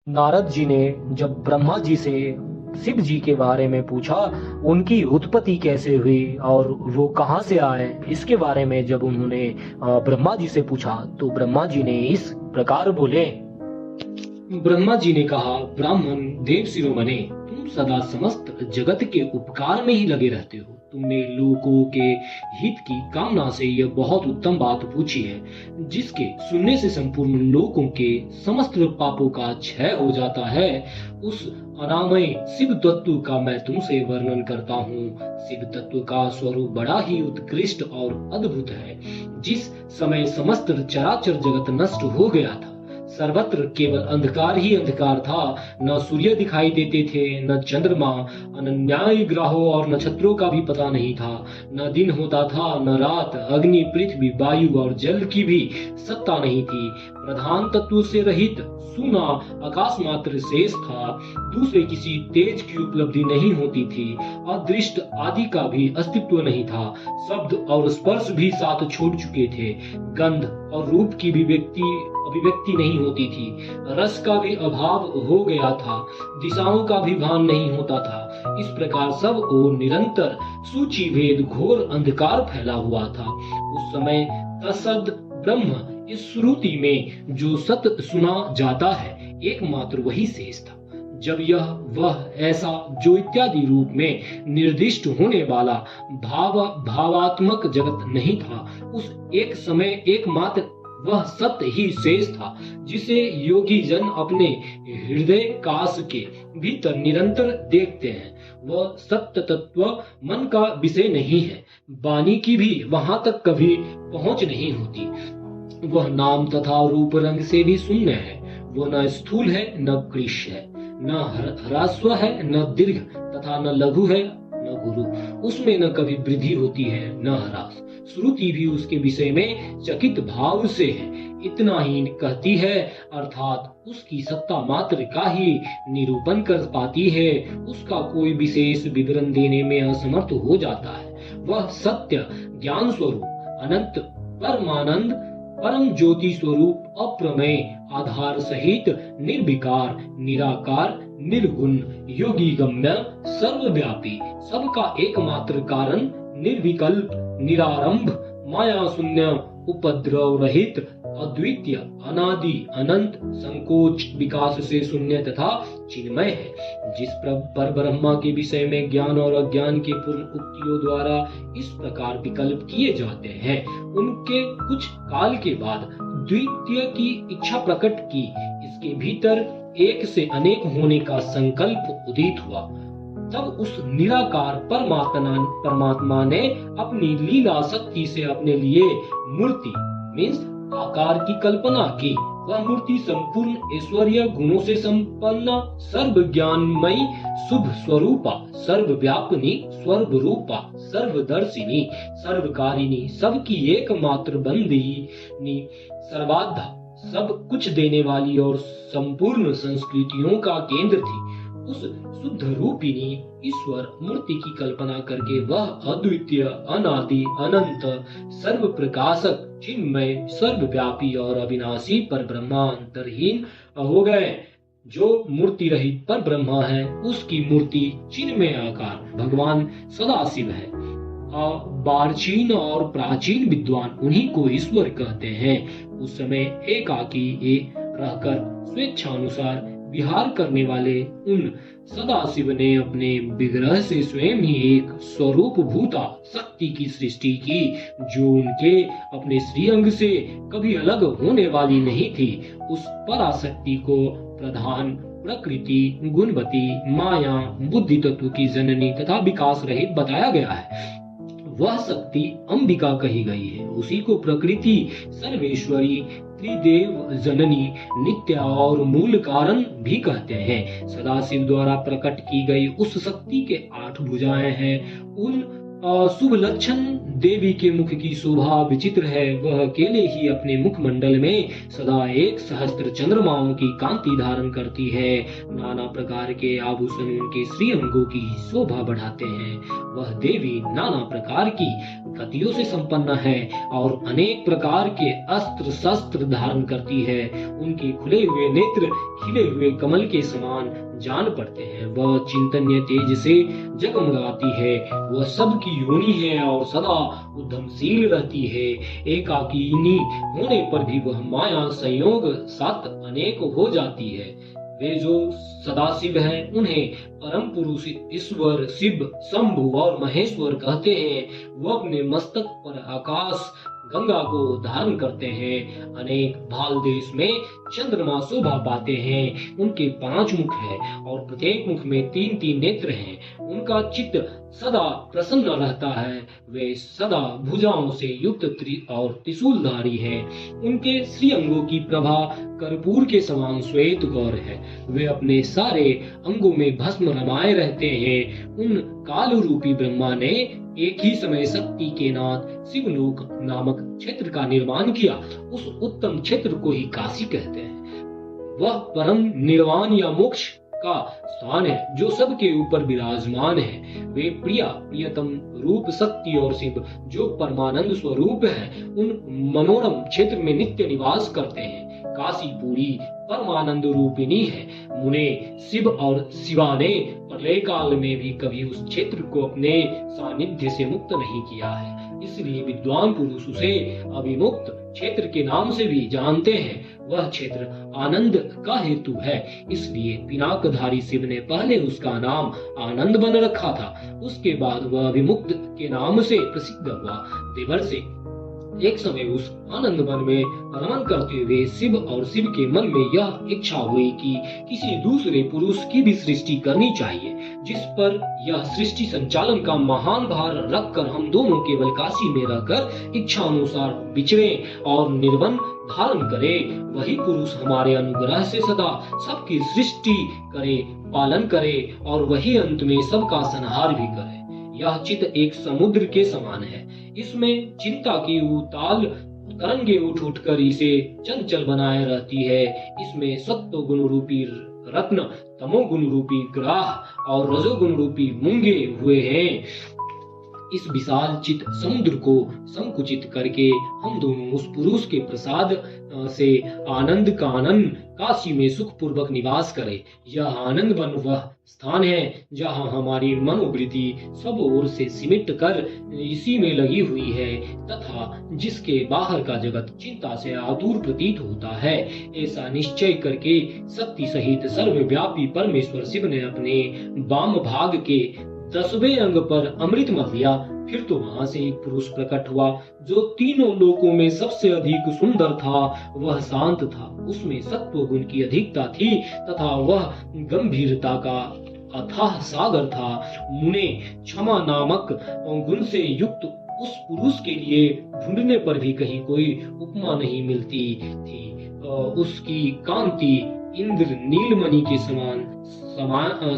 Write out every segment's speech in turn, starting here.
नारद जी ने जब ब्रह्मा जी से शिव जी के बारे में पूछा, उनकी उत्पत्ति कैसे हुई और वो कहाँ से आए, इसके बारे में जब उन्होंने ब्रह्मा जी से पूछा तो ब्रह्मा जी ने इस प्रकार बोले। ब्रह्मा जी ने कहा, ब्राह्मण देव शिरोमणे, तुम सदा समस्त जगत के उपकार में ही लगे रहते हो। तुमने लोगों के हित की कामना से यह बहुत उत्तम बात पूछी है, जिसके सुनने से संपूर्ण लोगों के समस्त पापों का क्षय हो जाता है। उस अनामय शिव तत्व का मैं तुमसे वर्णन करता हूँ। शिव तत्व का स्वरूप बड़ा ही उत्कृष्ट और अद्भुत है। जिस समय समस्त चराचर जगत नष्ट हो गया था, सर्वत्र केवल अंधकार ही अंधकार था। न सूर्य दिखाई देते थे, न चंद्रमा, अनन्याय ग्रहों और नक्षत्रों का भी पता नहीं था। न दिन होता था, न रात। अग्नि, पृथ्वी, वायु और जल की भी सत्ता नहीं थी। प्रधान तत्व से रहित सूना आकाश मात्र शेष था। दूसरे किसी तेज की उपलब्धि नहीं होती थी। अदृष्ट आदि का भी अस्तित्व नहीं था। शब्द और स्पर्श भी साथ छोड़ चुके थे। गंध और रूप की भी अभिव्यक्ति नहीं होती थी। रस का भी अभाव हो गया था। दिशाओं का भी भान नहीं होता था। इस प्रकार सब ओर निरंतर सूची भेद घोर अंधकार फैला हुआ था। उस समय तत्सद ब्रह्म, इस श्रुति में जो सत्य सुना जाता है, एकमात्र वही शेष था। जब यह वह ऐसा जो इत्यादि रूप में निर्दिष्ट होने वाला भावात्मक जगत नहीं था, उस एक समय एकमात्र वह सत्य ही शेष था, जिसे योगी जन अपने हृदय काश के भीतर निरंतर देखते हैं। वह सत्य तत्व मन का विषय नहीं है। वाणी की भी वहां तक कभी पहुंच नहीं होती। वह नाम तथा रूप रंग से भी शून्य है। वह न स्थूल है, न कृश है, न ह्रस्व है, न दीर्घ तथा न लघु है, न गुरु। उसमें न कभी वृद्धि होती है, न ह्रास। श्रुति भी उसके विषय में चकित भाव से है। इतना ही कहती है, अर्थात उसकी सत्ता मात्र का ही निरूपण कर पाती है। उसका कोई विशेष विवरण देने में असमर्थ हो जाता है। वह सत्य ज्ञान स्वरूप, अनंत परमानंद, परम ज्योति स्वरूप, अप्रमेय, आधार सहित, निर्विकार, निराकार, निर्गुण, योगी गम्य, सर्वव्यापी, सबका एकमात्र कारण, निर्विकल्प, निरारंभ, माया शून्य, उपद्रव रहित, अद्वितीय, अनादि, अनंत, संकोच विकास से शून्य तथा चिन्मय है। जिस पर ब्रह्मा के विषय में ज्ञान और अज्ञान के पूर्ण उक्तियों द्वारा इस प्रकार विकल्प किए जाते हैं, उनके कुछ काल के बाद द्वितीय की इच्छा प्रकट की। इसके भीतर एक से अनेक होने का संकल्प उदित हुआ। तब उस निराकार परमात्मा ने अपनी लीला शक्ति से अपने लिए मूर्ति मीन्स आकार की कल्पना की। वह मूर्ति संपूर्ण ऐश्वर्य गुणों से संपन्न, सर्व ज्ञानमयी, शुभ स्वरूपा, सर्वव्यापिनी, सर्वरूपा, सर्वदर्शिनी, सर्वकारिणी, सबकी एकमात्र बंदिनी, सर्वाधा, सब कुछ देने वाली और संपूर्ण संस्कृतियों का केंद्र थी। उस शुद्ध रूपिणी ईश्वर मूर्ति की कल्पना करके वह अद्वितीय, अनादि, अनंत, सर्व प्रकाशक, चिन्मय, सर्वव्यापी और अविनाशी पर ब्रह्मा अंतरहीन हो गए। जो मूर्ति रहित पर ब्रह्मा है, उसकी मूर्ति चिन्मय आकार भगवान सदाशिव है। बारचीन और प्राचीन विद्वान उन्हीं को ईश्वर कहते हैं। उस समय एकाकी रहकर स्वेच्छानुसार विहार करने वाले उन सदाशिव ने अपने विग्रह से स्वयं ही एक स्वरूप भूता शक्ति की सृष्टि की, जो उनके अपने श्रीअंग से कभी अलग होने वाली नहीं थी। उस पराशक्ति को प्रधान, प्रकृति, गुणवती, माया, बुद्धि तत्व की जननी तथा विकास रहित बताया गया है। वह शक्ति अंबिका कही गई है। उसी को प्रकृति, सर्वेश्वरी, त्रिदेव जननी, नित्या और मूल कारण भी कहते हैं। सदाशिव द्वारा प्रकट की गई उस शक्ति के 8 भुजाएं हैं। उन शुभ लक्षण देवी के मुख की शोभा विचित्र है। वह अकेले ही अपने मुखमंडल में सदा एक सहस्त्र चंद्रमाओं की कांति धारण करती है। नाना प्रकार के आभूषण उनके श्रीअंगों की शोभा बढ़ाते हैं। वह देवी नाना प्रकार की गतियों से संपन्न है और अनेक प्रकार के अस्त्र शस्त्र धारण करती है। उनके खुले हुए नेत्र खिले हुए कमल के समान जान पड़ते हैं। वह चिंतनीय तेज से जगमगाती है। वह सबकी योनि है और सदा उद्यमशील रहती है। एकाकिनी होने पर भी वह माया संयोग साथ अनेक हो जाती है। वे जो सदाशिव हैं उन्हें परम पुरुष ईश्वर शिव शंभु और महेश्वर कहते हैं। वह अपने मस्तक पर आकाश गंगा को धारण करते हैं। अनेक भाल देश में चंद्रमा शोभा पाते हैं। उनके 5 मुख हैं और प्रत्येक मुख में 3-3 नेत्र हैं। उनका चित्त सदा प्रसन्न रहता है। वे सदा भुजाओं से युक्त और त्रिशूलधारी हैं। उनके श्रीअंगों की प्रभा कर्पूर के समान श्वेत गौर है। वे अपने सारे अंगों में भस्म रमाए रहते हैं। उन काल रूपी ब्रह्मा ने एक ही समय शक्ति के नाथ शिवलोक नामक क्षेत्र का निर्माण किया। उस उत्तम क्षेत्र को ही काशी कहते हैं। वह परम निर्वाण या मोक्ष का स्थान है जो सबके ऊपर विराजमान है। वे प्रियतम रूप शक्ति और शिव जो परमानंद स्वरूप है उन मनोरम क्षेत्र में नित्य निवास करते हैं। काशी पूरी परमानंद रूपिणी है। मुने शिव और शिवा ने प्रलय काल में भी कभी उस क्षेत्र को अपने सानिध्य से मुक्त नहीं किया है। इसलिए विद्वान पुरुष उसे अविमुक्त क्षेत्र के नाम से भी जानते हैं। वह क्षेत्र आनंद का हेतु है। इसलिए पिनाकधारी शिव ने पहले उसका नाम आनंद बन रखा था। उसके बाद वह अविमुक्त के नाम से प्रसिद्ध हुआ। देवर से एक समय उस आनंद वन में रमन करते हुए शिव और शिव के मन में यह इच्छा हुई कि किसी दूसरे पुरुष की भी सृष्टि करनी चाहिए, जिस पर यह सृष्टि संचालन का महान भार रखकर हम दोनों केवल काशी में रहकर इच्छा अनुसार विचरे और निर्वन धारण करे। वही पुरुष हमारे अनुग्रह से सदा सबकी सृष्टि करे, पालन करे और वही अंत में सबका संहार भी करे। यह चित्त एक समुद्र के समान है। इसमें चिंता की उताल तरंगे उठ उठकर इसे चंचल बनाए रहती है। इसमें सत्व गुण रूपी रत्न, तमोगुण रूपी ग्राह और रजोगुण रूपी मूंगे हुए हैं। इस विशाल चित समुद्र को संकुचित करके हम दोनों उस पुरुष के प्रसाद से आनंद कानन काशी में सुख पूर्वक निवास करें। यह आनंद वन वह स्थान है जहाँ हमारी मनोवृत्ति सब ओर से सिमट कर इसी में लगी हुई है तथा जिसके बाहर का जगत चिंता से आतुर प्रतीत होता है। ऐसा निश्चय करके शक्ति सहित सर्वव्यापी परमेश्वर शिव ने अपने वाम भाग के 10वें अंग पर अमृत मल दिया। फिर तो वहां से एक पुरुष प्रकट हुआ जो तीनों लोकों में सबसे अधिक सुंदर था। वह शांत था, उसमें सत्व गुण की अधिकता थी तथा वह गंभीरता का अथाह सागर था। मुने क्षमा नामक गुण से युक्त उस पुरुष के लिए ढूंढने पर भी कहीं कोई उपमा नहीं मिलती थी। उसकी कांति इंद्र नीलमणि के समान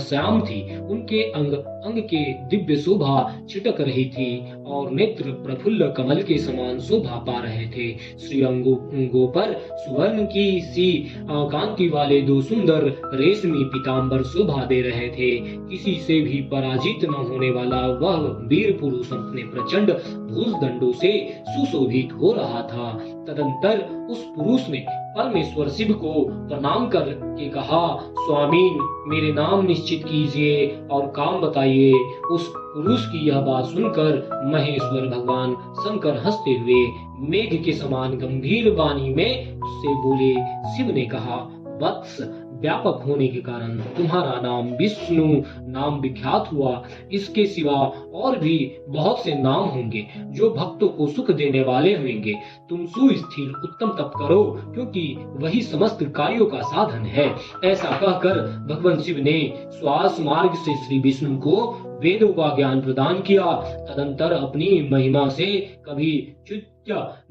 श्याम थी। उनके अंग अंग के दिव्य शोभा छिटक रही थी और नेत्र प्रफुल्ल कमल के समान शोभा पा रहे थे। श्री अंगों पर सुवर्ण की सी कांति वाले 2 सुंदर रेशमी पीताम्बर शोभा दे रहे थे। किसी से भी पराजित न होने वाला वह वीर पुरुष अपने प्रचंड भुजदंडों से सुशोभित हो रहा था। तदंतर उस पुरुष ने परमेश्वर शिव को प्रणाम करके कहा, स्वामीन मेरे नाम निश्चित कीजिए और काम बताइए। उस पुरुष की यह बात सुनकर महेश्वर भगवान शंकर हंसते हुए मेघ के समान गंभीर वाणी में उससे बोले। शिव ने कहा, वत्स व्यापक होने के कारण तुम्हारा नाम विष्णु नाम विख्यात हुआ। इसके सिवा और भी बहुत से नाम होंगे जो भक्तों को सुख देने वाले होंगे। तुम सुस्थिर उत्तम तप करो क्योंकि वही समस्त कार्यों का साधन है। ऐसा कहकर भगवान शिव ने श्वास मार्ग से श्री विष्णु को वेदों का ज्ञान प्रदान किया। तदंतर अपनी महिमा से कभी च्युत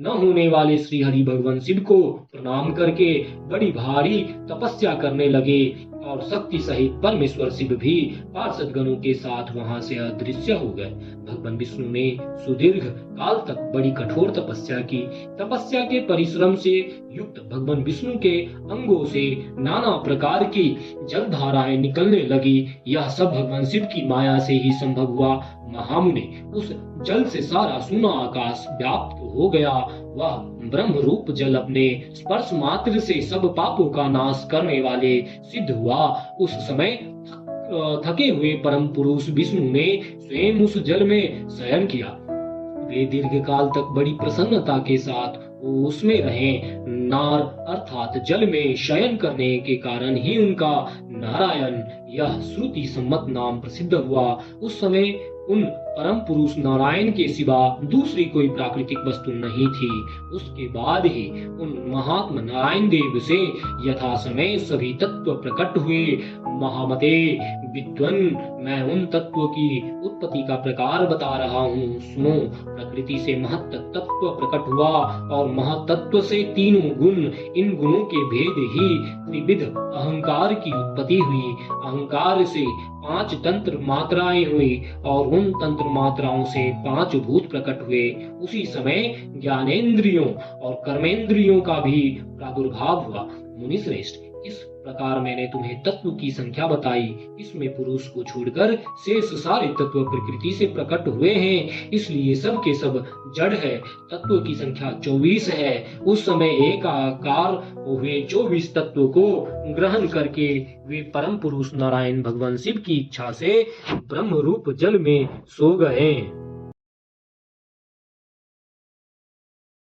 न होने वाले श्री हरि भगवान शिव को प्रणाम करके बड़ी भारी तपस्या करने लगे और शक्ति सहित परमेश्वर शिव भी पार्षद गणों के साथ वहां से अदृश्य हो गए। भगवान विष्णु ने सुदीर्घ काल तक बड़ी कठोर तपस्या की। तपस्या के परिश्रम से युक्त भगवान विष्णु के अंगों से नाना प्रकार की जलधाराएं निकलने लगी। यह सब भगवान शिव की माया से ही संभव हुआ। महामुने, उस जल से सारा सुना आकाश व्याप्त हो गया। वह ब्रह्म रूप जल अपने स्पर्श मात्र से सब पापों का नाश करने वाले सिद्ध हुआ। उस समय थके हुए परम पुरुष विष्णु ने स्वयं उस जल में शयन किया। वे दीर्घ काल तक बड़ी प्रसन्नता के साथ उसमें रहे। नार अर्थात जल में शयन करने के कारण ही उनका नारायण यह श्रुति सम्मत नाम प्रसिद्ध हुआ। उस समय उन परम पुरुष नारायण के सिवा दूसरी कोई प्राकृतिक वस्तु नहीं थी। उसके बाद ही उन महात्मा नारायण देव से यथा समय सभी तत्व प्रकट हुए। महामते विद्वन, मैं उन तत्वों की उत्पत्ति का प्रकार बता रहा हूँ, सुनो। प्रकृति से महत तत्व प्रकट हुआ और महतत्व से तीनों गुण। इन गुणों के भेद ही त्रिविध अहंकार की उत्पत्ति हुई। अहंकार से 5 तंत्र मात्राएं हुई और उन तंत्र मात्राओं से 5 भूत प्रकट हुए। उसी समय ज्ञानेंद्रियों और कर्मेंद्रियों का भी प्रादुर्भाव हुआ। मुनिश्रेष्ठ, इस प्रकार मैंने तुम्हें तत्व की संख्या बताई। इसमें पुरुष को छोड़कर शेष सारे तत्व प्रकृति से प्रकट हुए हैं, इसलिए सब के सब जड़ है। तत्व की संख्या 24 है। उस समय एक आकार हुए 24 तत्वों को ग्रहण करके वे परम पुरुष नारायण भगवान शिव की इच्छा से ब्रह्म रूप जल में सो गए।